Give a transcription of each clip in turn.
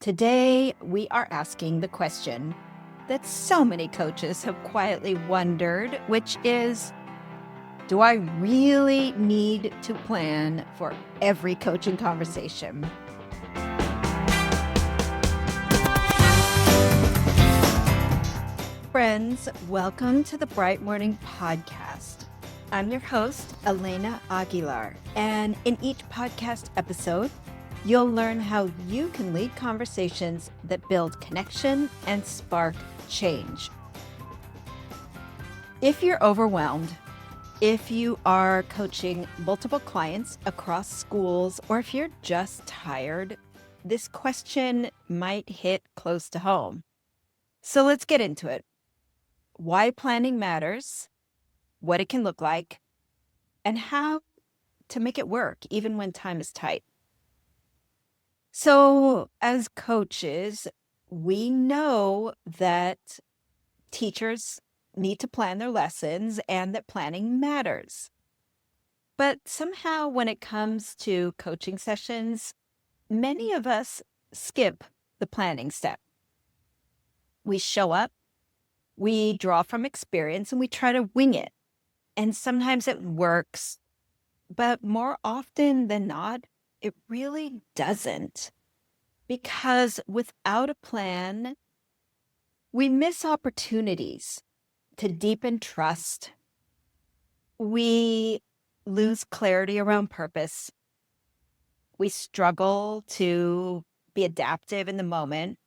Today, we are asking the question that so many coaches have quietly wondered, which is, do I really need to plan for every coaching conversation? Friends, welcome to the Bright Morning Podcast. I'm your host, Elena Aguilar, and in each podcast episode, you'll learn how you can lead conversations that build connection and spark change. If you're overwhelmed, if you are coaching multiple clients across schools, or if you're just tired, this question might hit close to home. So let's get into it. Why planning matters, what it can look like, and how to make it work even when time is tight. So as coaches, we know that teachers need to plan their lessons and that planning matters. But somehow when it comes to coaching sessions, many of us skip the planning step. We show up, we draw from experience, and we try to wing it. And sometimes it works, but more often than not, it really doesn't. Because without a plan, we miss opportunities to deepen trust. We lose clarity around purpose. We struggle to be adaptive in the moment.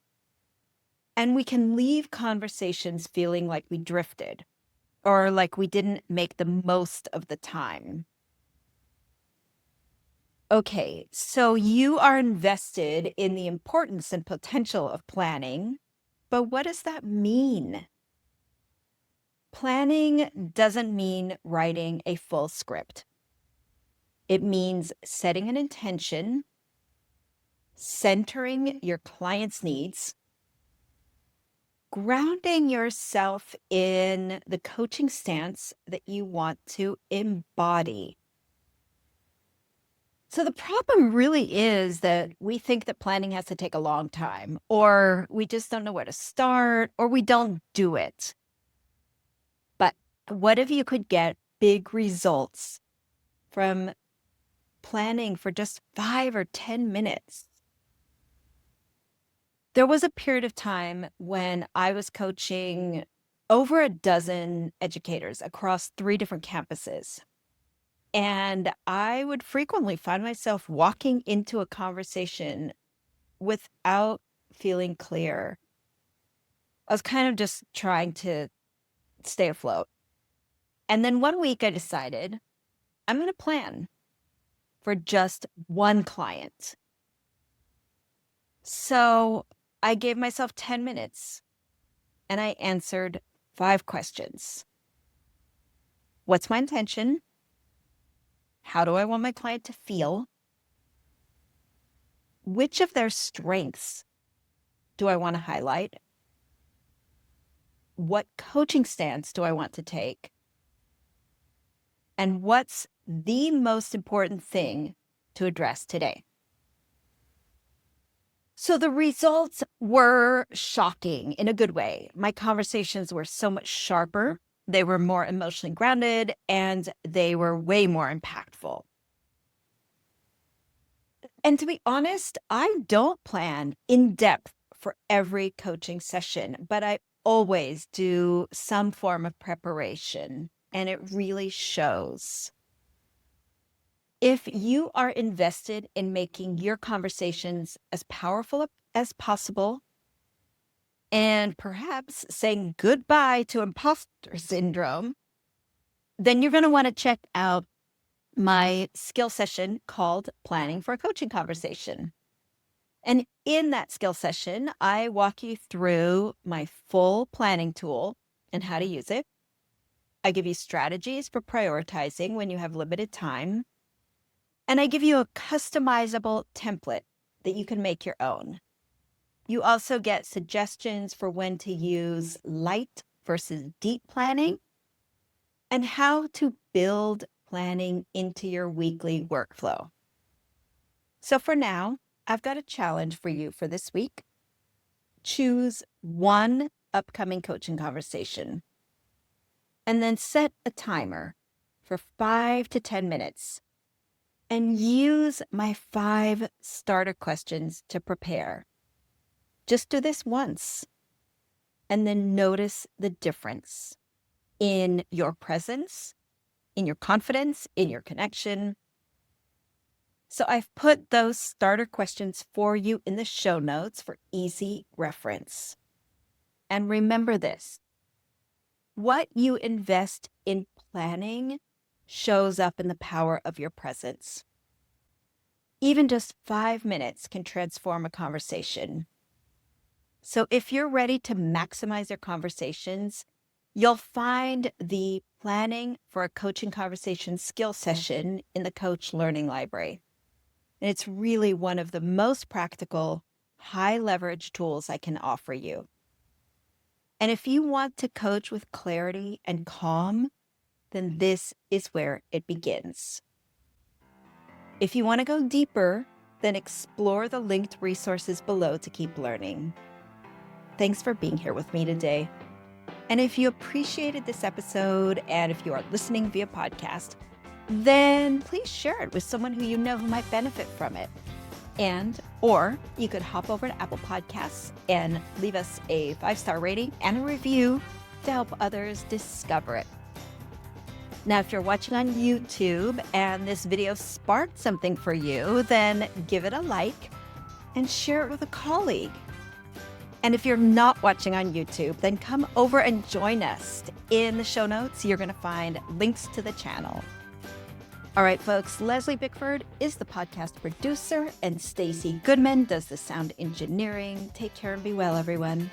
And we can leave conversations feeling like we drifted or like we didn't make the most of the time. Okay, so you are invested in the importance and potential of planning, but what does that mean? Planning doesn't mean writing a full script. It means setting an intention, centering your client's needs, grounding yourself in the coaching stance that you want to embody. So the problem really is that we think that planning has to take a long time, or we just don't know where to start, or we don't do it. But what if you could get big results from planning for just 5 or 10 minutes? There was a period of time when I was coaching over a dozen educators across 3 different campuses. And I would frequently find myself walking into a conversation without feeling clear. I was kind of just trying to stay afloat. And then one week I decided I'm going to plan for just one client. So I gave myself 10 minutes and I answered 5 questions. What's my intention? How do I want my client to feel? Which of their strengths do I want to highlight? What coaching stance do I want to take? And what's the most important thing to address today? So the results were shocking in a good way. My conversations were so much sharper. They were more emotionally grounded, and they were way more impactful. And to be honest, I don't plan in depth for every coaching session, but I always do some form of preparation, and it really shows. If you are invested in making your conversations as powerful as possible, and perhaps saying goodbye to imposter syndrome, then you're going to want to check out my skill session called Planning for a Coaching Conversation. And in that skill session, I walk you through my full planning tool and how to use it. I give you strategies for prioritizing when you have limited time. And I give you a customizable template that you can make your own. You also get suggestions for when to use light versus deep planning and how to build planning into your weekly workflow. So for now, I've got a challenge for you for this week. Choose one upcoming coaching conversation and then set a timer for 5 to 10 minutes and use my 5 starter questions to prepare. Just do this once and then notice the difference in your presence, in your confidence, in your connection. So I've put those starter questions for you in the show notes for easy reference. And remember this, what you invest in planning shows up in the power of your presence. Even just 5 minutes can transform a conversation. So if you're ready to maximize your conversations, you'll find the Planning for a Coaching Conversation skill session in the Coach Learning Library. And it's really one of the most practical, high leverage tools I can offer you. And if you want to coach with clarity and calm, then this is where it begins. If you want to go deeper, then explore the linked resources below to keep learning. Thanks for being here with me today. And if you appreciated this episode and if you are listening via podcast, then please share it with someone who you know who might benefit from it. Or you could hop over to Apple Podcasts and leave us a 5-star rating and a review to help others discover it. Now, if you're watching on YouTube and this video sparked something for you, then give it a like and share it with a colleague. And if you're not watching on YouTube, then come over and join us. In the show notes, you're going to find links to the channel. All right, folks, Leslie Bickford is the podcast producer, and Stacy Goodman does the sound engineering. Take care and be well, everyone.